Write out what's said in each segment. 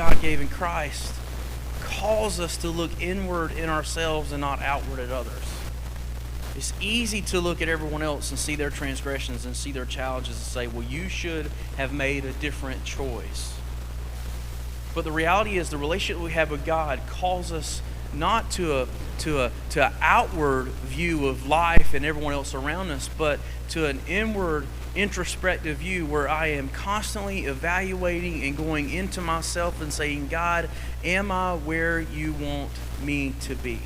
God gave in Christ calls us to look inward in ourselves and not outward at others. It's easy to look at everyone else and see their transgressions and see their challenges and say, well, you should have made a different choice. But the reality is the relationship we have with God calls us not to an outward view of life and everyone else around us, but to an inward, introspective view where I am constantly evaluating and going into myself and saying, God, am I where you want me to be?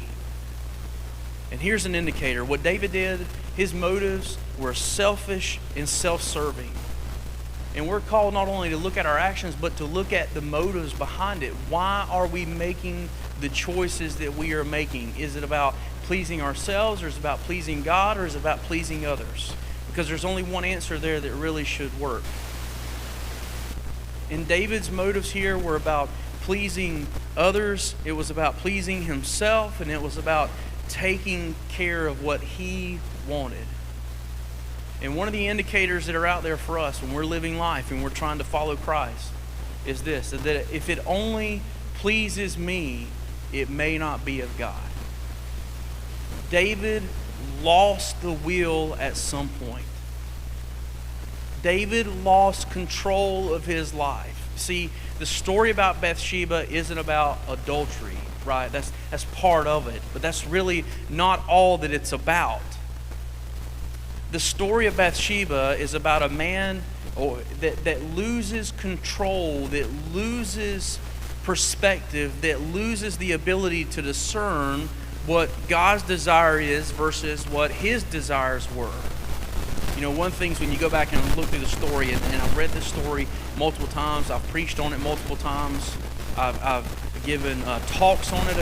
And here's an indicator. What David did, his motives were selfish and self-serving. And we're called not only to look at our actions, but to look at the motives behind it. Why are we making the choices that we are making? Is it about pleasing ourselves, or is it about pleasing God, or is it about pleasing others? Because there's only one answer there that really should work. And David's motives here were about pleasing others. It was about pleasing himself, and it was about taking care of what he wanted. And one of the indicators that are out there for us when we're living life and we're trying to follow Christ is this, that if it only pleases me, it may not be of God. David lost the will at some point. David lost control of his life. See, the story about Bathsheba isn't about adultery, right? That's part of it, but that's really not all that it's about. The story of Bathsheba is about a man that loses control, that loses perspective, that loses the ability to discern what God's desire is versus what his desires were. You know, one thing is when you go back and look through the story, and I've read this story multiple times, I've preached on it multiple times, I've given talks on it